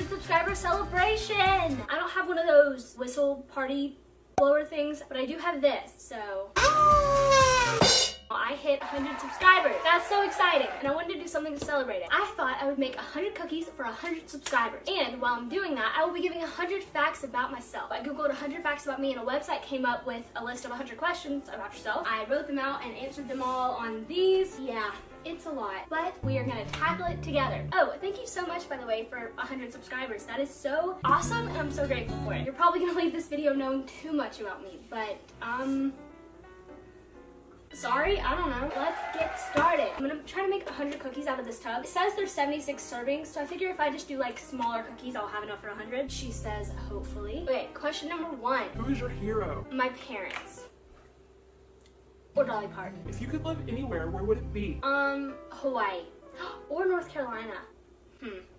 100 subscriber celebration. I don't have one of those whistle party blower things, but I do have this, so. I hit 100 subscribers. That's so exciting. And I wanted to do something to celebrate it. I thought I would make 100 cookies for 100 subscribers. And while I'm doing that, I will be giving 100 facts about myself. I googled 100 facts about me and a website came up with a list of 100 questions about yourself. I wrote them out and answered them all on these. Yeah, it's a lot, but we are gonna tackle it together. Oh, thank you so much, by the way, for 100 subscribers. That is so awesome, and I'm so grateful for it. You're probably gonna leave this video knowing too much about me, but, sorry, I don't know. Let's get started. I'm gonna try to make 100 cookies out of this tub. It says there's 76 servings, so I figure if I just do like smaller cookies, I'll have enough for 100. She says, hopefully. Okay, question number 1. Who is your hero? My parents. Or Dolly Parton. If you could live anywhere, where would it be? Hawaii. Or North Carolina.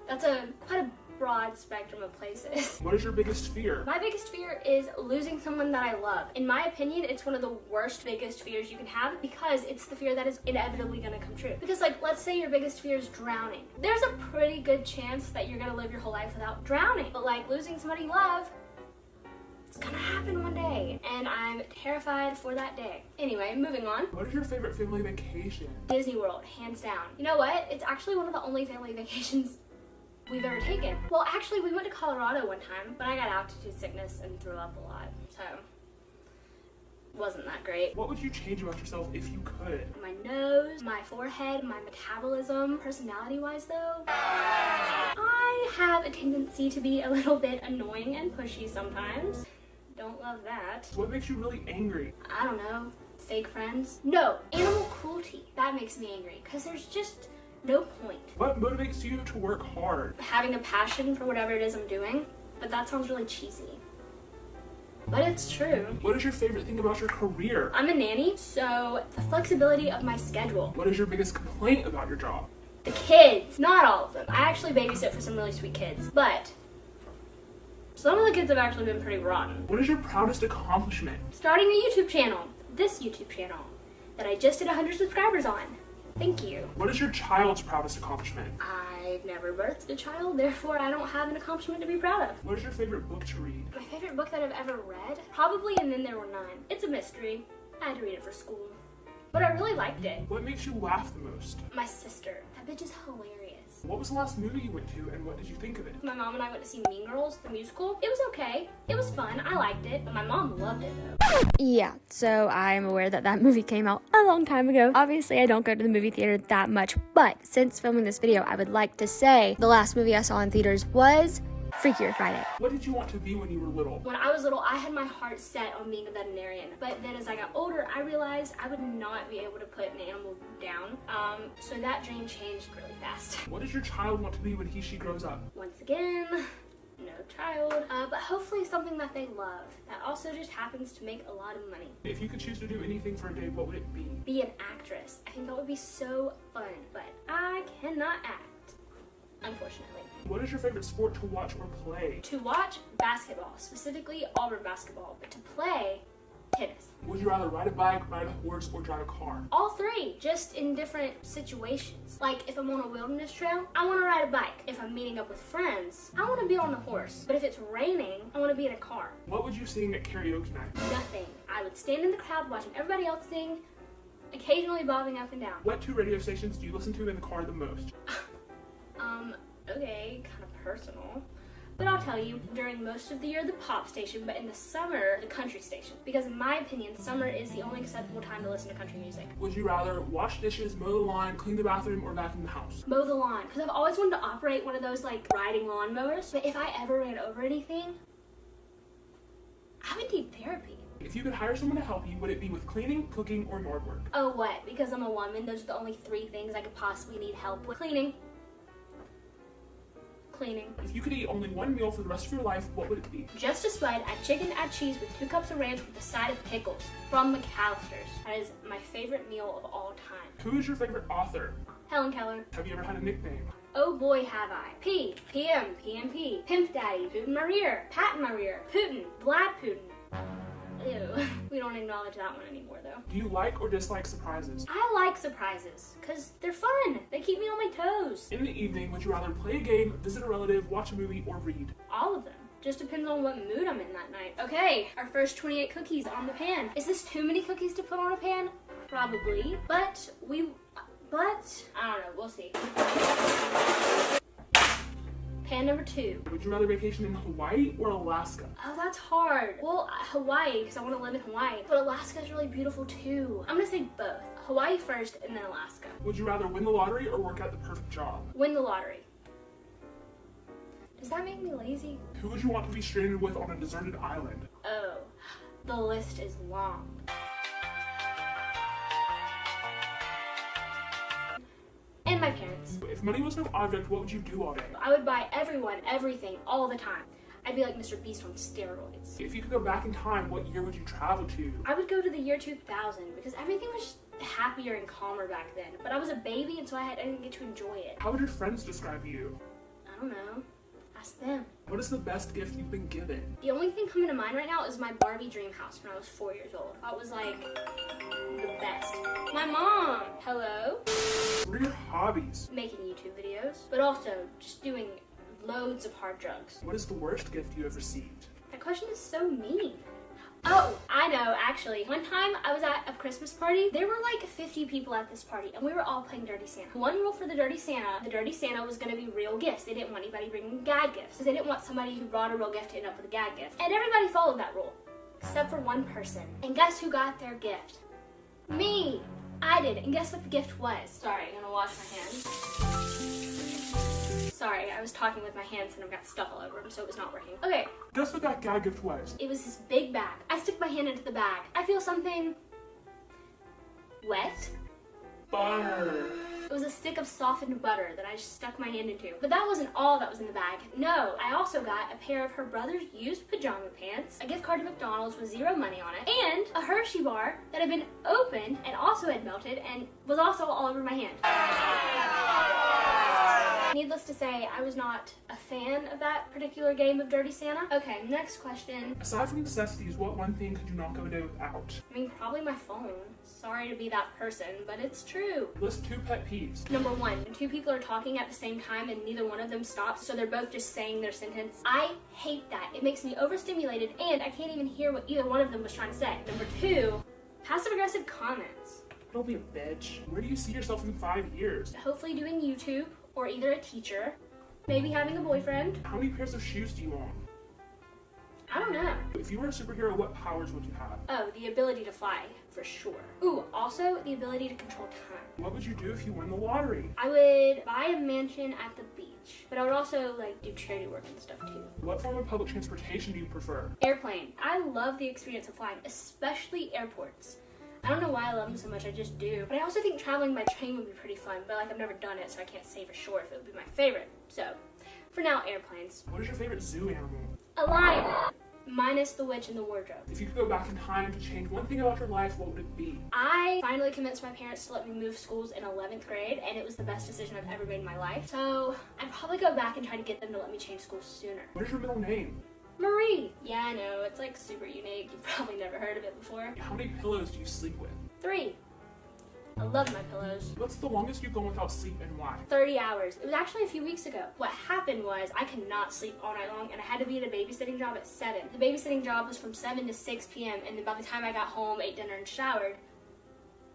That's quite a broad spectrum of places. What is your biggest fear? My biggest fear is losing someone that I love. In my opinion, it's one of the worst, biggest fears you can have because it's the fear that is inevitably gonna come true. Because like, let's say your biggest fear is drowning. There's a pretty good chance that you're gonna live your whole life without drowning. But like losing somebody you love, it's gonna happen one day. And I'm terrified for that day. Anyway, moving on. What is your favorite family vacation? Disney World, hands down. You know what? It's actually one of the only family vacations we've ever taken. Well, actually, we went to Colorado one time, but I got altitude sickness and threw up a lot, so wasn't that great. What would you change about yourself if you could? My nose, my forehead, my metabolism. Personality-wise, though, I have a tendency to be a little bit annoying and pushy sometimes. Don't love that. What makes you really angry? I don't know. Fake friends? No, animal cruelty. That makes me angry, because there's just no point. What motivates you to work hard? Having a passion for whatever it is I'm doing, but that sounds really cheesy. But it's true. What is your favorite thing about your career? I'm a nanny, so the flexibility of my schedule. What is your biggest complaint about your job? The kids, not all of them. I actually babysit for some really sweet kids, but some of the kids have actually been pretty rotten. What is your proudest accomplishment? Starting a YouTube channel, this YouTube channel, that I just did 100 subscribers on. Thank you. What is your child's proudest accomplishment? I've never birthed a child, therefore I don't have an accomplishment to be proud of. What is your favorite book to read? My favorite book that I've ever read? Probably And Then There Were None. It's a mystery. I had to read it for school. But I really liked it. What makes you laugh the most? My sister. That bitch is hilarious. What was the last movie you went to and what did you think of it? My mom and I went to see Mean Girls, the musical. It was okay. It was fun. I liked it, but my mom loved it though. Yeah, so I'm aware that that movie came out a long time ago. Obviously, I don't go to the movie theater that much, but since filming this video, I would like to say the last movie I saw in theaters was Freakier Friday. What did you want to be when you were little? When I was little, I had my heart set on being a veterinarian. But then as I got older, I realized I would not be able to put an animal down. So that dream changed really fast. What does your child want to be when he/she grows up? Once again, no child. But hopefully something that they love. That also just happens to make a lot of money. If you could choose to do anything for a day, what would it be? Be an actress. I think that would be so fun. But I cannot act, unfortunately. What is your favorite sport to watch or play? To watch, basketball, specifically Auburn basketball. But to play, tennis. Would you rather ride a bike, ride a horse, or drive a car? All three, just in different situations. Like if I'm on a wilderness trail, I want to ride a bike. If I'm meeting up with friends, I want to be on a horse. But if it's raining, I want to be in a car. What would you sing at karaoke night? Nothing. I would stand in the crowd watching everybody else sing, occasionally bobbing up and down. What 2 radio stations do you listen to in the car the most? Okay, kind of personal. But I'll tell you, during most of the year, the pop station, but in the summer, the country station. Because in my opinion, summer is the only acceptable time to listen to country music. Would you rather wash dishes, mow the lawn, clean the bathroom, or vacuum the house? Mow the lawn, because I've always wanted to operate one of those like riding lawnmowers. But if I ever ran over anything, I would need therapy. If you could hire someone to help you, would it be with cleaning, cooking, or yard work? Oh, what? Because I'm a woman, those are the only 3 things I could possibly need help with. Cleaning. If you could eat only 1 meal for the rest of your life, what would it be? Just a spud, add chicken, add cheese with 2 cups of ranch with a side of pickles from McAllister's. That is my favorite meal of all time. Who is your favorite author? Helen Keller. Have you ever had a nickname? Oh boy, have I. P, PM, PMP, Pimp Daddy, Putin my rear, Pat in my rear, Putin, Vlad Putin. Ew. We don't acknowledge that one anymore though. Do you like or dislike surprises? I like surprises because they're fun. They keep me on my toes. In the evening, would you rather play a game, visit a relative, watch a movie, or read? All of them. Just depends on what mood I'm in that night. Okay, our first 28 cookies on the pan. Is this too many cookies to put on a pan? Probably. But I don't know, we'll see. Pan number 2. Would you rather vacation in Hawaii or Alaska? Oh, that's hard. Well, Hawaii, because I want to live in Hawaii. But Alaska's really beautiful too. I'm gonna say both. Hawaii first and then Alaska. Would you rather win the lottery or work at the perfect job? Win the lottery. Does that make me lazy? Who would you want to be stranded with on a deserted island? Oh, the list is long. And my parents. If money was no object, what would you do all day? I would buy everyone everything all the time. I'd be like Mr. Beast on steroids. If you could go back in time, what year would you travel to? I would go to the year 2000 because everything was just happier and calmer back then. But I was a baby and so I didn't get to enjoy it. How would your friends describe you? I don't know. Ask them. What is the best gift you've been given? The only thing coming to mind right now is my Barbie dream house when I was 4 years old. That was like the best. My mom. Hello. What are your hobbies? Making YouTube videos, but also just doing loads of hard drugs. What is the worst gift you have received? That question is so mean. Oh, I know, actually. One time I was at a Christmas party. There were like 50 people at this party and we were all playing Dirty Santa. One rule for the Dirty Santa was gonna be real gifts. They didn't want anybody bringing gag gifts. They didn't want somebody who brought a real gift to end up with a gag gift. And everybody followed that rule, except for one person. And guess who got their gift? Me! I did, and guess what the gift was? Sorry, I'm gonna wash my hands. Sorry, I was talking with my hands and I got stuff all over them, so it was not working. Okay, Guess what that gag gift was? it was this big bag. I stick my hand into the bag. I feel something wet. Butter. It was a stick of softened butter that I just stuck my hand into. But that wasn't all that was in the bag. No, I also got a pair of her brother's used pajama pants, a gift card to McDonald's with zero money on it, and a Hershey bar that had been opened and also had melted and was also all over my hand. Needless to say, I was not a fan of that particular game of Dirty Santa. Okay, next question. Aside from necessities, what one thing could you not go a day without? I mean, probably my phone. Sorry to be that person, but it's true. List 2 pet peeves. Number 1, when 2 people are talking at the same time and neither one of them stops, so they're both just saying their sentence. I hate that. It makes me overstimulated and I can't even hear what either one of them was trying to say. Number 2, passive-aggressive comments. Don't be a bitch. Where do you see yourself in 5 years? Hopefully doing YouTube or either a teacher, maybe having a boyfriend. How many pairs of shoes do you own? I don't know. If you were a superhero, what powers would you have? Oh, the ability to fly, for sure. Ooh, also the ability to control time. What would you do if you won the lottery? I would buy a mansion at the beach, but I would also like do charity work and stuff too. What form of public transportation do you prefer? Airplane. I love the experience of flying, especially airports. I don't know why I love them so much, I just do. But I also think traveling by train would be pretty fun, but like I've never done it, so I can't say for sure if it would be my favorite. So, for now, airplanes. What is your favorite zoo animal? A lion, minus the witch and the wardrobe. If you could go back in time to change one thing about your life, what would it be? I finally convinced my parents to let me move schools in 11th grade, and it was the best decision I've ever made in my life. So, I'd probably go back and try to get them to let me change schools sooner. What is your middle name? Marie. Yeah, I know, it's like super unique. You've probably never heard of it before. How many pillows do you sleep with? 3. I love my pillows. What's the longest you've gone without sleep and why? 30 hours. It was actually a few weeks ago. What happened was I could not sleep all night long and I had to be at a babysitting job at 7. The babysitting job was from 7 to 6 p.m. and then by the time I got home, ate dinner, and showered,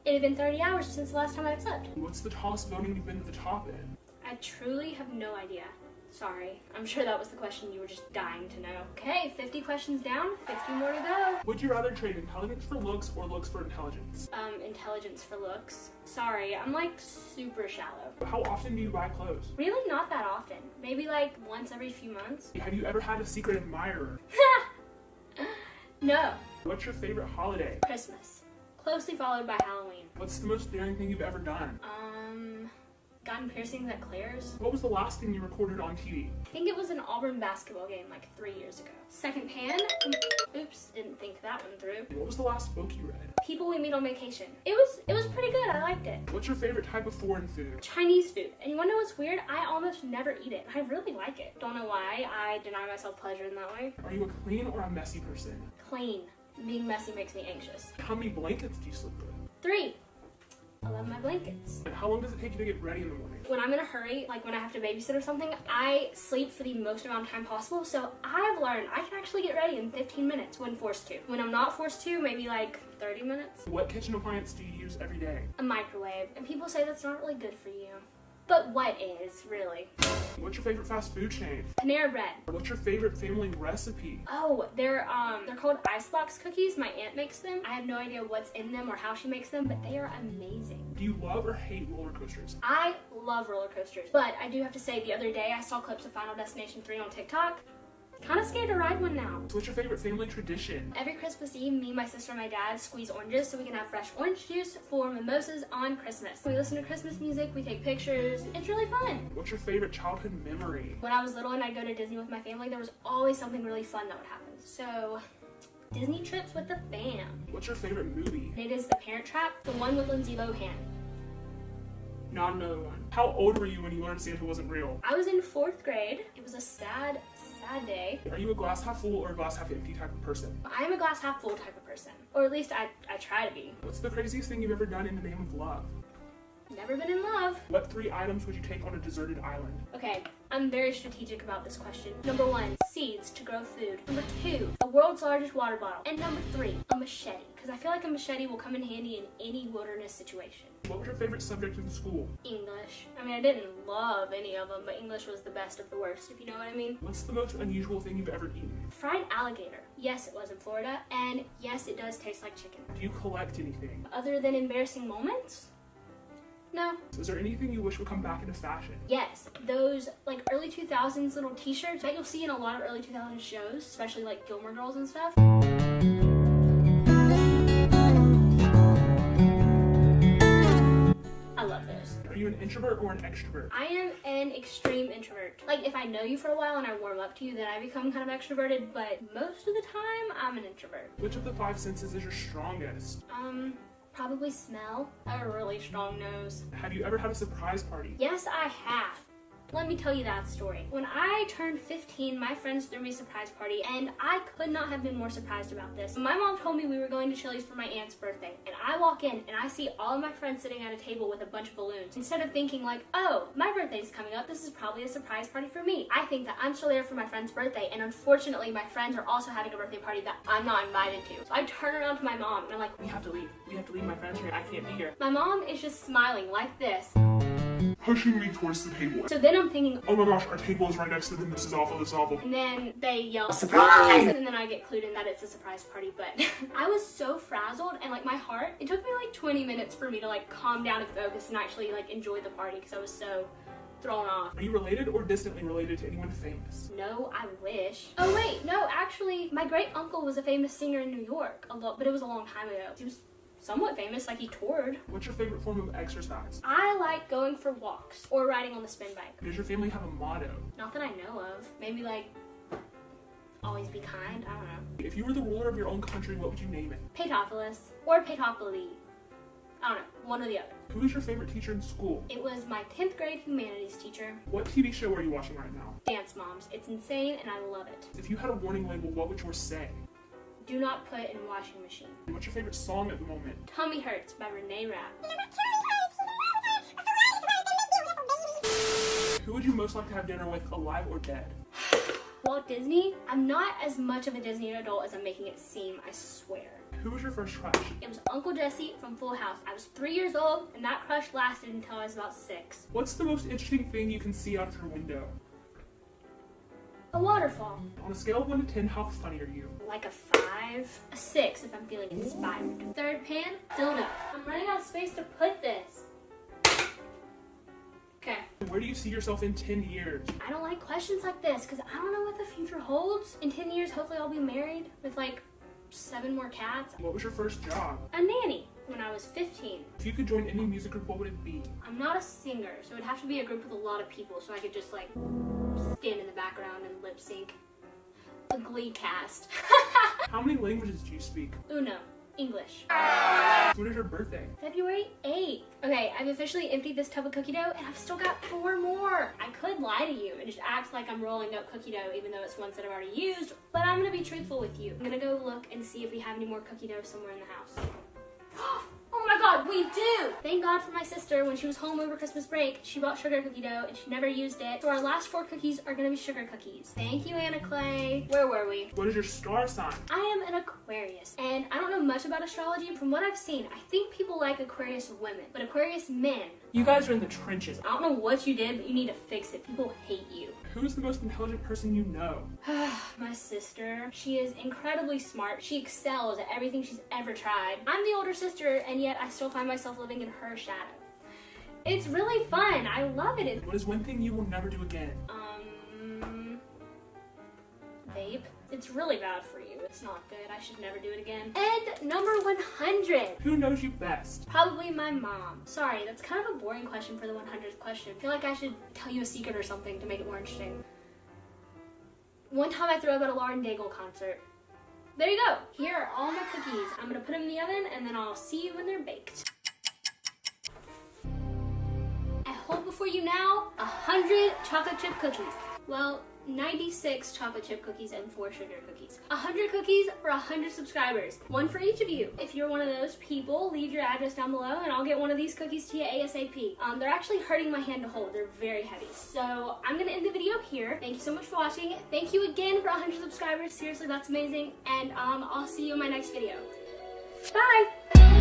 it had been 30 hours since the last time I had slept. What's the tallest building you've been to the top in? I truly have no idea. Sorry. I'm sure that was the question you were just dying to know. Okay, 50 questions down, 50 more to go. Would you rather trade intelligence for looks or looks for intelligence? Intelligence for looks. Sorry, I'm like super shallow. How often do you buy clothes? Really not that often. Maybe like once every few months. Have you ever had a secret admirer? No. What's your favorite holiday? Christmas. Closely followed by Halloween. What's the most daring thing you've ever done? Gotten piercings at Claire's. What was the last thing you recorded on TV? I think it was an Auburn basketball game like 3 years ago. Second pan. Oops, didn't think that one through. What was the last book you read? People We Meet on Vacation. It was pretty good. I liked it. What's your favorite type of foreign food? Chinese food. And you wanna know what's weird? I almost never eat it. I really like it. Don't know why. I deny myself pleasure in that way. Are you a clean or a messy person? Clean. Being messy makes me anxious. How many blankets do you sleep with? 3. I love my blankets. And how long does it take you to get ready in the morning? When I'm in a hurry, like when I have to babysit or something, I sleep for the most amount of time possible. So I've learned I can actually get ready in 15 minutes when forced to. When I'm not forced to, maybe like 30 minutes. What kitchen appliance do you use every day? A microwave. And people say that's not really good for you. But what is, really? What's your favorite fast food chain? Panera Bread. What's your favorite family recipe? Oh, they're called icebox cookies. My aunt makes them. I have no idea what's in them or how she makes them, but they are amazing. Do you love or hate roller coasters? I love roller coasters, but I do have to say the other day I saw clips of Final Destination 3 on TikTok. Kind of scared to ride one now. So what's your favorite family tradition? Every Christmas Eve, me, my sister, and my dad squeeze oranges so we can have fresh orange juice for mimosas on Christmas. We listen to Christmas music, we take pictures. It's really fun. What's your favorite childhood memory? When I was little and I'd go to Disney with my family, there was always something really fun that would happen. So, Disney trips with the fam. What's your favorite movie? It is The Parent Trap, the one with Lindsay Lohan. Not another one. How old were you when you learned Santa wasn't real? I was in 4th grade. It was a sad day. Are you a glass half full or a glass half empty type of person? I'm a glass half full type of person. Or at least I try to be. What's the craziest thing you've ever done in the name of love? Never been in love. What 3 items would you take on a deserted island? Okay, I'm very strategic about this question. Number 1, seeds to grow food. Number 2, the world's largest water bottle. And number 3, a machete. Because I feel like a machete will come in handy in any wilderness situation. What was your favorite subject in school? English. I mean, I didn't love any of them, but English was the best of the worst, if you know what I mean. What's the most unusual thing you've ever eaten? Fried alligator. Yes, it was in Florida. And yes, it does taste like chicken. Do you collect anything? Other than embarrassing moments? No. Is there anything you wish would come back into fashion? Yes, those like early 2000s little t-shirts that you'll see in a lot of early 2000s shows, especially like Gilmore Girls and stuff. I love those. Are you an introvert or an extrovert? I am an extreme introvert. Like if I know you for a while and I warm up to you, then I become kind of extroverted, but most of the time I'm an introvert. Which of the 5 senses is your strongest? Probably smell. I have a really strong nose. Have you ever had a surprise party? Yes, I have. Let me tell you that story. When I turned 15, my friends threw me a surprise party, and I could not have been more surprised about this. My mom told me we were going to Chili's for my aunt's birthday, and I walk in and I see all of my friends sitting at a table with a bunch of balloons. Instead of thinking like, oh, my birthday's coming up, this is probably a surprise party for me. I think that I'm still there for my friend's birthday, and unfortunately, my friends are also having a birthday party that I'm not invited to. So I turn around to my mom, and I'm like, We have to leave. We have to leave. My friends are here. I can't be here. my mom is just smiling like this. Pushing me towards the table. So then I'm thinking, Oh my gosh, our table is right next to them. This is awful. This is awful. and then they yell, surprise! And then I get clued in that it's a surprise party, but I was so frazzled, and like my heart, it took me like 20 minutes for me to like calm down and focus and actually like enjoy the party because I was so thrown off. Are you related or distantly related to anyone famous? No, I wish. Oh wait, no, actually, my great uncle was a famous singer in New York, but it was a long time ago. He was somewhat famous, like he toured. What's your favorite form of exercise? I like going for walks or riding on the spin bike. Does your family have a motto? Not that I know of. Maybe like, always be kind, I don't know. If you were the ruler of your own country, what would you name it? Patopolis or Patopoly. I don't know, one or the other. Who is your favorite teacher in school? It was my 10th grade humanities teacher, What TV show are you watching right now? Dance Moms. It's insane and I love it. If you had a warning label, what would yours say? Do not put in washing machine. What's your favorite song at the moment? Tummy Hurts by Renee Rapp. Who would you most like to have dinner with, alive or dead? Walt Disney? I'm not as much of a Disney adult as I'm making it seem, I swear. Who was your first crush? It was Uncle Jesse from Full House. I was 3 years old and that crush lasted until I was about 6. What's the most interesting thing you can see out of your window? A waterfall. On a scale of 1 to 10, how funny are you? Like a 5. A 6 if I'm feeling inspired. Third pan, donut. I'm running out of space to put this. Okay. Where do you see yourself in 10 years? I don't like questions like this because I don't know what the future holds. In 10 years, hopefully I'll be married with like 7 more cats. What was your first job? A nanny when I was 15. If you could join any music group, what would it be? I'm not a singer, so it would have to be a group with a lot of people so I could just like stand in the background and lip sync. The Glee cast. How many languages do you speak? Uno. English. When is your birthday? February 8th. Okay, I've officially emptied this tub of cookie dough and I've still got 4 more. I could lie to you and just act like I'm rolling up cookie dough even though it's ones that I've already used, but I'm gonna be truthful with you. I'm gonna go look and see if we have any more cookie dough somewhere in the house. Oh my god, we do! Thank God for my sister. When she was home over Christmas break, she bought sugar cookie dough and she never used it. So our last 4 cookies are gonna be sugar cookies. Thank you, Anna Clay. Where were we? What is your star sign? I am an Aquarius, and I don't know much about astrology. From what I've seen, I think people like Aquarius women, but Aquarius men, You guys are in the trenches. I don't know what you did, but you need to fix it. People hate you. Who's the most intelligent person you know? My sister. She is incredibly smart. She excels at everything she's ever tried. I'm the older sister, and yet I still find myself living in her shadow. It's really fun. I love it. What is one thing you will never do again? Vape. It's really bad for you. It's not good. I should never do it again. And number 100. Who knows you best? Probably my mom. Sorry, that's kind of a boring question for the 100th question. I feel like I should tell you a secret or something to make it more interesting. One time I threw up at a Lauren Daigle concert. There you go. Here are all my cookies. I'm gonna put them in the oven and then I'll see you when they're baked. I hold before you now 100 chocolate chip cookies. Well, 96 chocolate chip cookies and 4 sugar cookies. 100 cookies for 100 subscribers. 1 for each of you. If you're one of those people, leave your address down below and I'll get one of these cookies to you ASAP. They're actually hurting my hand to hold. They're very heavy. So I'm gonna end the video here. Thank you so much for watching. Thank you again for 100 subscribers. Seriously, that's amazing. And I'll see you in my next video. Bye!